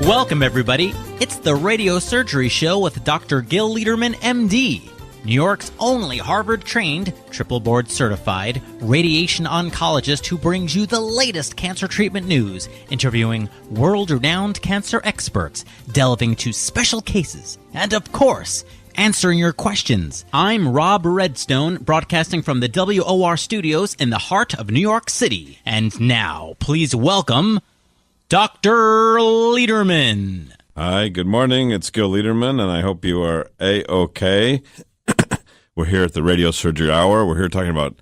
Welcome, everybody. It's the Radio Surgery Show with Dr. Gil Lederman, MD, New York's only Harvard-trained, triple board-certified radiation oncologist who brings you the latest cancer treatment news, interviewing world-renowned cancer experts, delving into special cases, and, of course, answering your questions. I'm Rob Redstone, broadcasting from the WOR studios in the heart of New York City. And now, please welcome Dr. Lederman. Hi, good morning. It's Gil Lederman, and I hope you are A-OK. We're here at the Radio Surgery Hour. We're here talking about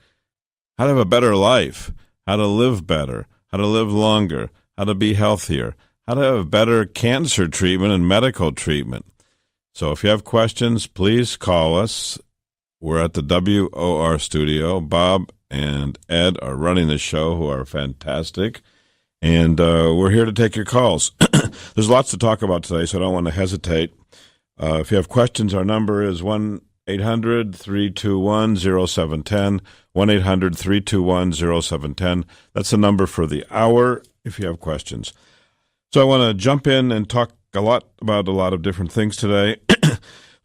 how to have a better life, how to live better, how to live longer, how to be healthier, how to have better cancer treatment and medical treatment. So if you have questions, please call us. We're at the WOR studio. Bob and Ed are running the show, who are fantastic. And we're here to take your calls. There's lots to talk about today, so I don't want to hesitate. If you have questions, our number is 1-800-321-0710, 1-800-321-0710. That's the number for the hour if you have questions. So I want to jump in and talk about a lot of different things today. The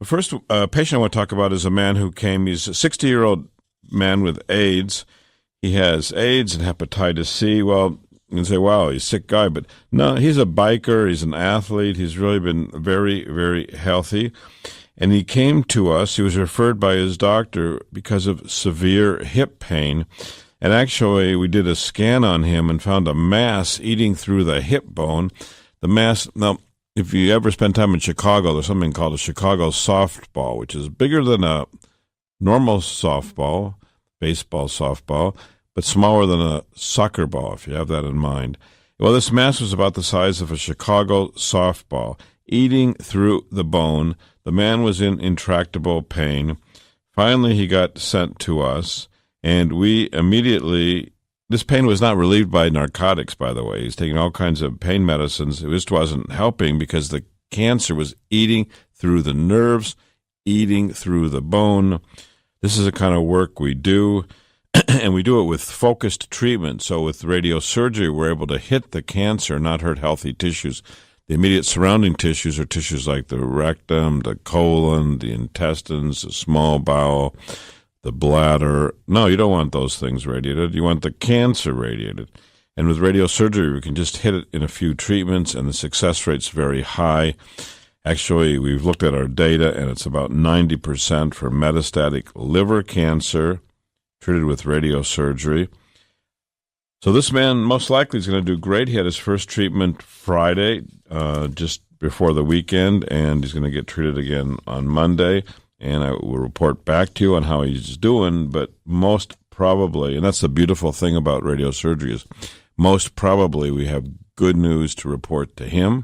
first patient I want to talk about is a man who came. He's a 60-year-old man with AIDS. He has AIDS and hepatitis C. Well, you can say, wow, he's a sick guy. But no, he's a biker. He's an athlete. He's really been very, very healthy. And he came to us. He was referred by his doctor because of severe hip pain. And actually, we did a scan on him and found a mass eating through the hip bone. The mass, now, if you ever spend time in Chicago, there's something called a Chicago softball, which is bigger than a normal softball, baseball softball, but smaller than a soccer ball, if you have that in mind. Well, this mass was about the size of a Chicago softball, eating through the bone. The man was in intractable pain. Finally, he got sent to us, and we immediately, this pain was not relieved by narcotics, by the way. He's taking all kinds of pain medicines. It just wasn't helping because the cancer was eating through the nerves, eating through the bone. This is the kind of work we do. And we do it with focused treatment. So with radiosurgery, we're able to hit the cancer, not hurt healthy tissues. The immediate surrounding tissues are tissues like the rectum, the colon, the intestines, the small bowel, the bladder. No, you don't want those things radiated. You want the cancer radiated. And with radiosurgery, we can just hit it in a few treatments, and the success rate's very high. Actually, we've looked at our data, and it's about 90% for metastatic liver cancer treated with radiosurgery. So this man most likely is going to do great. He had his first treatment Friday, just before the weekend, and he's going to get treated again on Monday. And I will report back to you on how he's doing, but most probably, and that's the beautiful thing about radiosurgery, is most probably we have good news to report to him,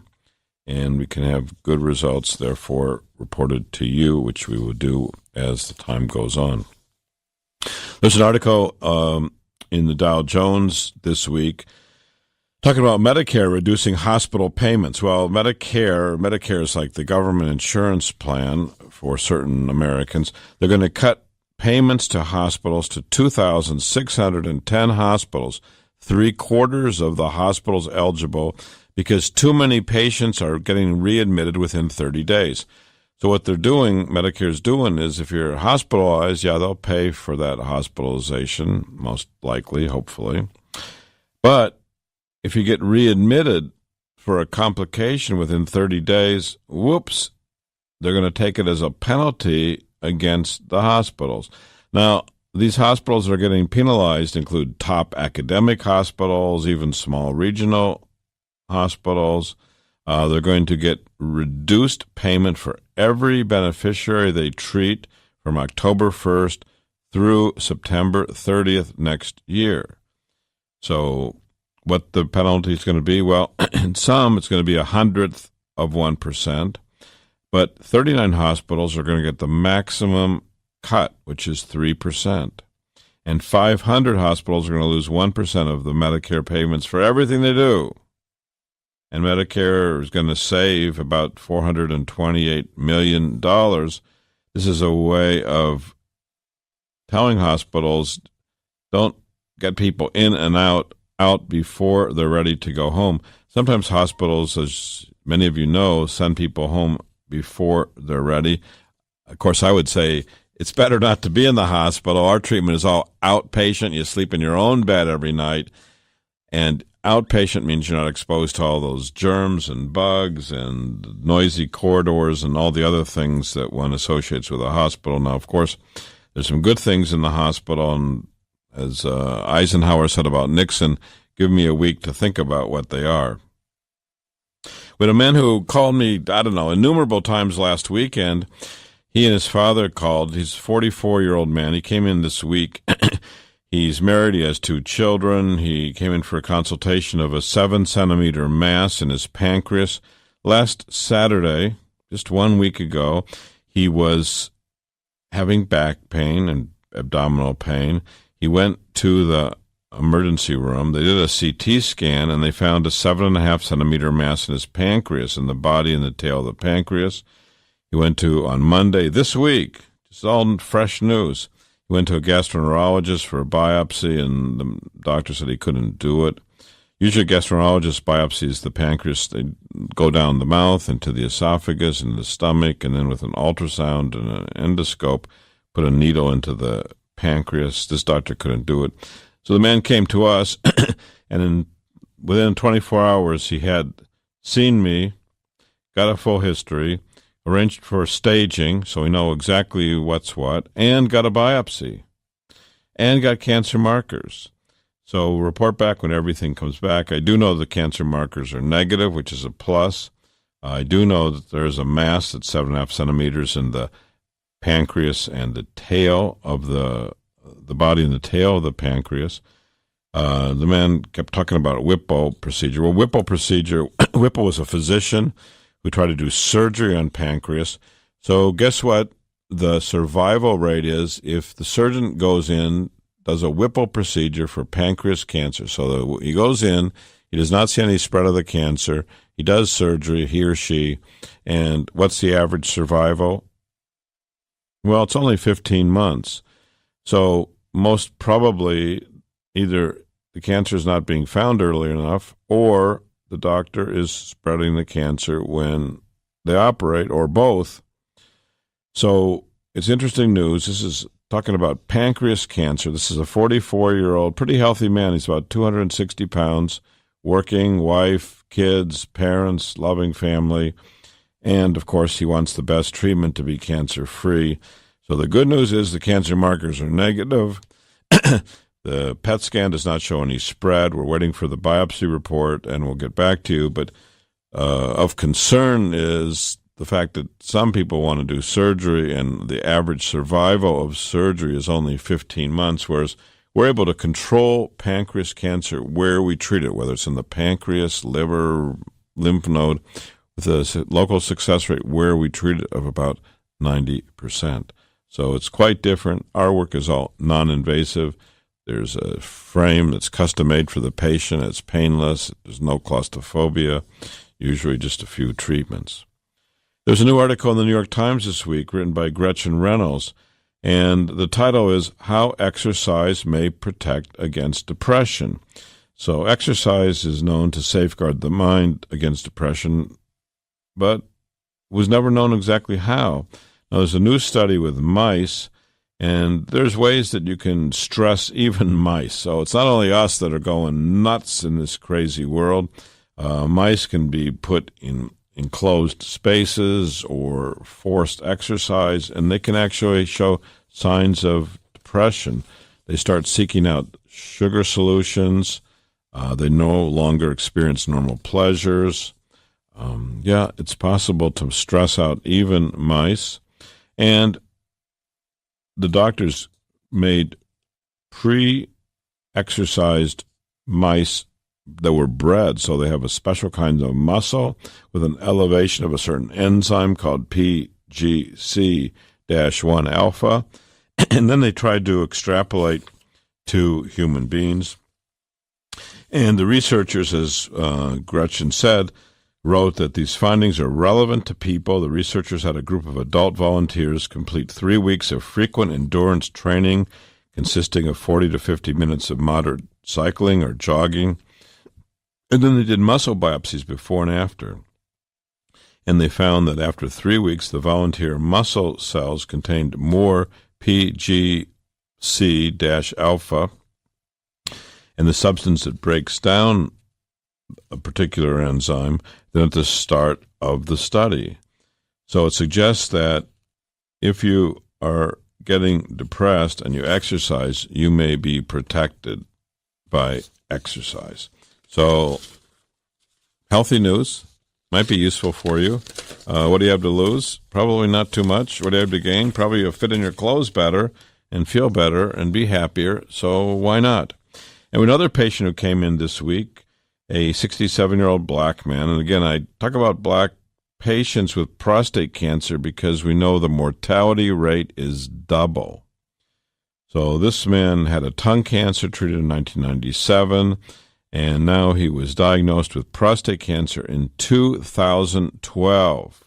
and we can have good results, therefore, reported to you, which we will do as the time goes on. There's an article in the Dow Jones this week talking about Medicare reducing hospital payments. Well, Medicare is like the government insurance plan for certain Americans. They're going to cut payments to hospitals to 2,610 hospitals, 3/4 of the hospitals eligible, because too many patients are getting readmitted within 30 days. So what they're doing, Medicare's doing, is if you're hospitalized, yeah, they'll pay for that hospitalization, most likely, hopefully. But if you get readmitted for a complication within 30 days, whoops, they're going to take it as a penalty against the hospitals. Now, these hospitals that are getting penalized include top academic hospitals, even small regional hospitals. They're going to get reduced payment for every beneficiary they treat from October 1st through September 30th next year. So what the penalty is going to be? Well, in some, it's going to be 1/100 of 1%, but 39 hospitals are going to get the maximum cut, which is 3%. And 500 hospitals are going to lose 1% of the Medicare payments for everything they do. And Medicare is going to save about $428 million. This is a way of telling hospitals, don't get people in and out before they're ready to go home. Sometimes hospitals, as many of you know, send people home before they're ready. Of course, I would say it's better not to be in the hospital. Our treatment is all outpatient. You sleep in your own bed every night. And outpatient means you're not exposed to all those germs and bugs and noisy corridors and all the other things that one associates with a hospital. Now, of course, there's some good things in the hospital. And as Eisenhower said about Nixon, give me a week to think about what they are. We had a man who called me, innumerable times last weekend. He and his father called. He's a 44-year-old man. He came in this week. He's married. He has 2 children. He came in for a consultation of a 7-centimeter mass in his pancreas. Last Saturday, just 1 week ago, he was having back pain and abdominal pain. He went to the emergency room. They did a CT scan, and they found a 7.5-centimeter mass in his pancreas, in the body and the tail of the pancreas. He went to, on Monday this week, just all fresh news, he went to a gastroenterologist for a biopsy, and the doctor said he couldn't do it. Usually a gastroenterologist biopsies the pancreas. They go down the mouth into the esophagus and the stomach, and then with an ultrasound and an endoscope, put a needle into the pancreas. This doctor couldn't do it. So the man came to us, and within 24 hours he had seen me, got a full history, arranged for staging, so we know exactly what's what, and got a biopsy, and got cancer markers. So we'll report back when everything comes back. I do know the cancer markers are negative, which is a plus. I do know that there's a mass that's 7.5 centimeters in the pancreas and the tail of the body and the tail of the pancreas. The man kept talking about a Whipple procedure. Well, Whipple was a physician who tried to do surgery on pancreas. So guess what? The survival rate is if the surgeon goes in, does a Whipple procedure for pancreas cancer. So he goes in, he does not see any spread of the cancer, he does surgery, he or she, and what's the average survival? Well, it's only 15 months. So most probably either the cancer is not being found early enough, or the doctor is spreading the cancer when they operate, or both. So it's interesting news. This is talking about pancreas cancer. This is a 44-year-old, pretty healthy man. He's about 260 pounds, working, wife, kids, parents, loving family. And, of course, he wants the best treatment to be cancer-free. So the good news is the cancer markers are negative. The PET scan does not show any spread. We're waiting for the biopsy report, and we'll get back to you. But of concern is the fact that some people want to do surgery, and the average survival of surgery is only 15 months, whereas we're able to control pancreas cancer where we treat it, whether it's in the pancreas, liver, lymph node, with a local success rate where we treat it of about 90%. So it's quite different. Our work is all non-invasive. There's a frame that's custom-made for the patient. It's painless. There's no claustrophobia, usually just a few treatments. There's a new article in the New York Times this week written by Gretchen Reynolds, and the title is How Exercise May Protect Against Depression. So exercise is known to safeguard the mind against depression, but was never known exactly how. Now, there's a new study with mice, and there's ways that you can stress even mice. So it's not only us that are going nuts in this crazy world. Mice can be put in enclosed spaces or forced exercise, and they can actually show signs of depression. They start seeking out sugar solutions. They no longer experience normal pleasures. It's possible to stress out even mice. And the doctors made pre-exercised mice that were bred, so they have a special kind of muscle with an elevation of a certain enzyme called PGC-1 alpha, and then they tried to extrapolate to human beings. And the researchers, as Gretchen said, wrote that these findings are relevant to people. The researchers had a group of adult volunteers complete 3 weeks of frequent endurance training consisting of 40 to 50 minutes of moderate cycling or jogging. And then they did muscle biopsies before and after. and they found that after 3 weeks, the volunteer muscle cells contained more PGC-alpha, and the substance that breaks down a particular enzyme, than at the start of the study. So it suggests that if you are getting depressed and you exercise, you may be protected by exercise. So healthy news might be useful for you. What do you have to lose? Probably not too much. What do you have to gain? Probably you'll fit in your clothes better and feel better and be happier. So why not? And another patient who came in this week, a 67-year-old black man. And again, I talk about black patients with prostate cancer because we know the mortality rate is double. So this man had a tongue cancer treated in 1997, and now he was diagnosed with prostate cancer in 2012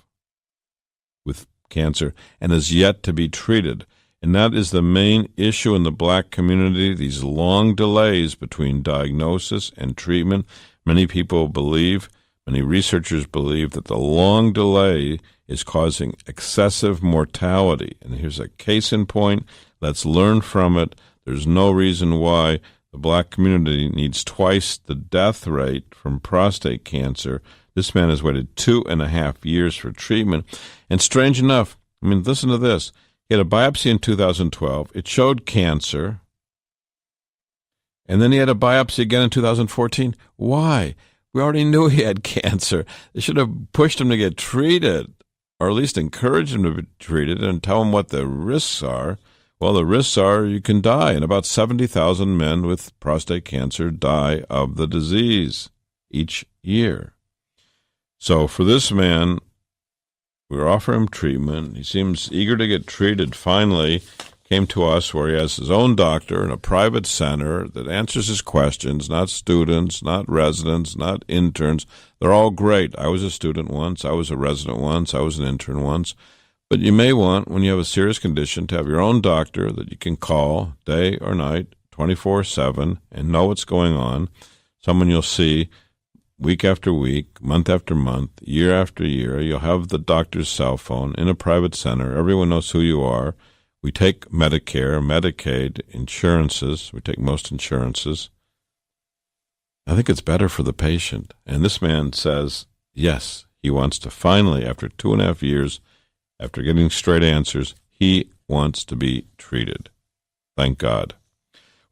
with cancer and is yet to be treated. And that is the main issue in the black community, these long delays between diagnosis and treatment. Many people believe, many researchers believe that the long delay is causing excessive mortality. And here's a case in point. Let's learn from it. There's no reason why the black community needs twice the death rate from prostate cancer. This man has waited 2.5 years for treatment. And strange enough, listen to this. He had a biopsy in 2012. It showed cancer. And then he had a biopsy again in 2014. Why? We already knew he had cancer. They should have pushed him to get treated, or at least encouraged him to be treated and tell him what the risks are. Well, the risks are you can die, and about 70,000 men with prostate cancer die of the disease each year. So for this man, we offer him treatment. He seems eager to get treated. Finally, came to us where he has his own doctor in a private center that answers his questions, not students, not residents, not interns. They're all great. I was a student once. I was a resident once. I was an intern once. But you may want, when you have a serious condition, to have your own doctor that you can call day or night, 24/7, and know what's going on. Someone you'll see week after week, month after month, year after year. You'll have the doctor's cell phone in a private center. Everyone knows who you are. We take Medicare, Medicaid, insurances. We take most insurances. I think it's better for the patient. And this man says, yes, he wants to finally, after 2.5 years, after getting straight answers, he wants to be treated. Thank God.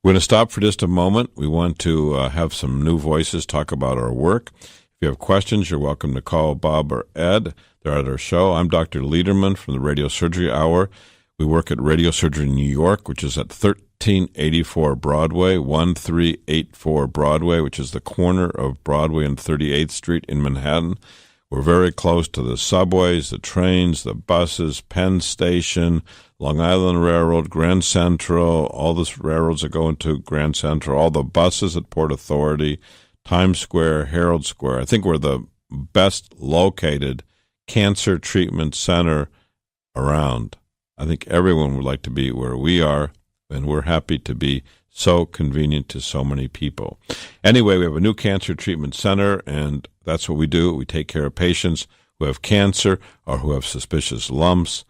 We're going to stop for just a moment. We want to have some new voices talk about our work. If you have questions, you're welcome to call Bob or Ed. They're at our show. I'm Dr. Lederman from the Radio Surgery Hour. We work at Radio Surgery New York, which is at 1384 Broadway, 1384 Broadway, which is the corner of Broadway and 38th Street in Manhattan. We're very close to the subways, the trains, the buses, Penn Station, Long Island Railroad, Grand Central, all the railroads that go into Grand Central, all the buses at Port Authority, Times Square, Herald Square. I think we're the best located cancer treatment center around. I think everyone would like to be where we are, and we're happy to be so convenient to so many people. Anyway, we have a new cancer treatment center, and that's what we do. We take care of patients who have cancer or who have suspicious lumps.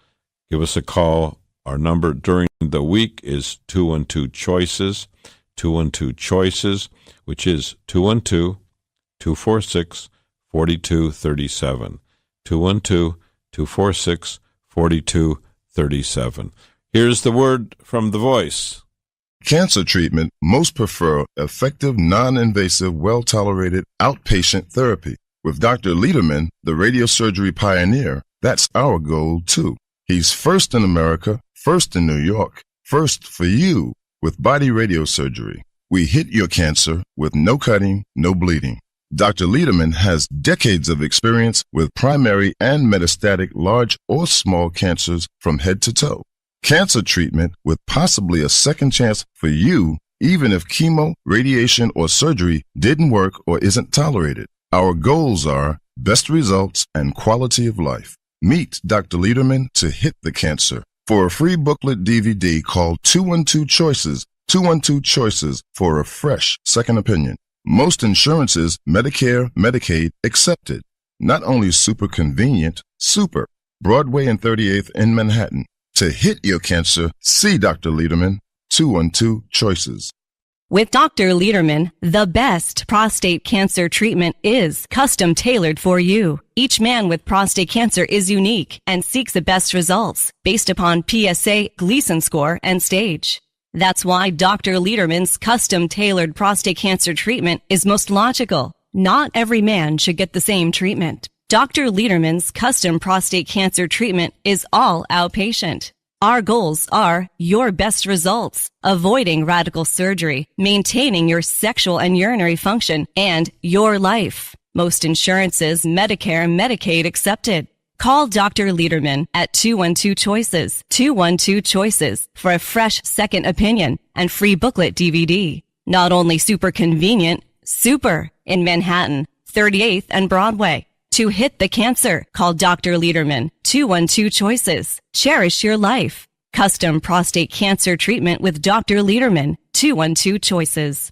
Give us a call. Our number during the week is 212-CHOICES, 212-CHOICES, which is 212-246-4237, 212-246-4237. Here's the word from the voice. Cancer treatment most prefer effective, non-invasive, well-tolerated outpatient therapy. With Dr. Lederman, the radiosurgery pioneer, that's our goal too. He's first in America, first in New York, first for you with body radiosurgery. We hit your cancer with no cutting, no bleeding. Dr. Lederman has decades of experience with primary and metastatic large or small cancers from head to toe. Cancer treatment with possibly a second chance for you, even if chemo, radiation, or surgery didn't work or isn't tolerated. Our goals are best results and quality of life. Meet Dr. Lederman to hit the cancer. For a free booklet DVD, call 212-CHOICES, 212-CHOICES for a fresh second opinion. Most insurances, Medicare, Medicaid, accepted. Not only super convenient, super. Broadway and 38th in Manhattan. To hit your cancer, see Dr. Lederman, 212 Choices. With Dr. Lederman, the best prostate cancer treatment is custom tailored for you. Each man with prostate cancer is unique and seeks the best results based upon PSA, Gleason score, and stage. That's why Dr. Lederman's custom tailored prostate cancer treatment is most logical. Not every man should get the same treatment. Dr. Lederman's custom prostate cancer treatment is all outpatient. Our goals are your best results, avoiding radical surgery, maintaining your sexual and urinary function, and your life. Most insurances, Medicare and Medicaid accepted. Call Dr. Lederman at 212-CHOICES, 212-CHOICES for a fresh second opinion and free booklet DVD. Not only super convenient, super in Manhattan, 38th and Broadway. To hit the cancer, call Dr. Lederman, 212-CHOICES. Cherish your life. Custom prostate cancer treatment with Dr. Lederman, 212-CHOICES.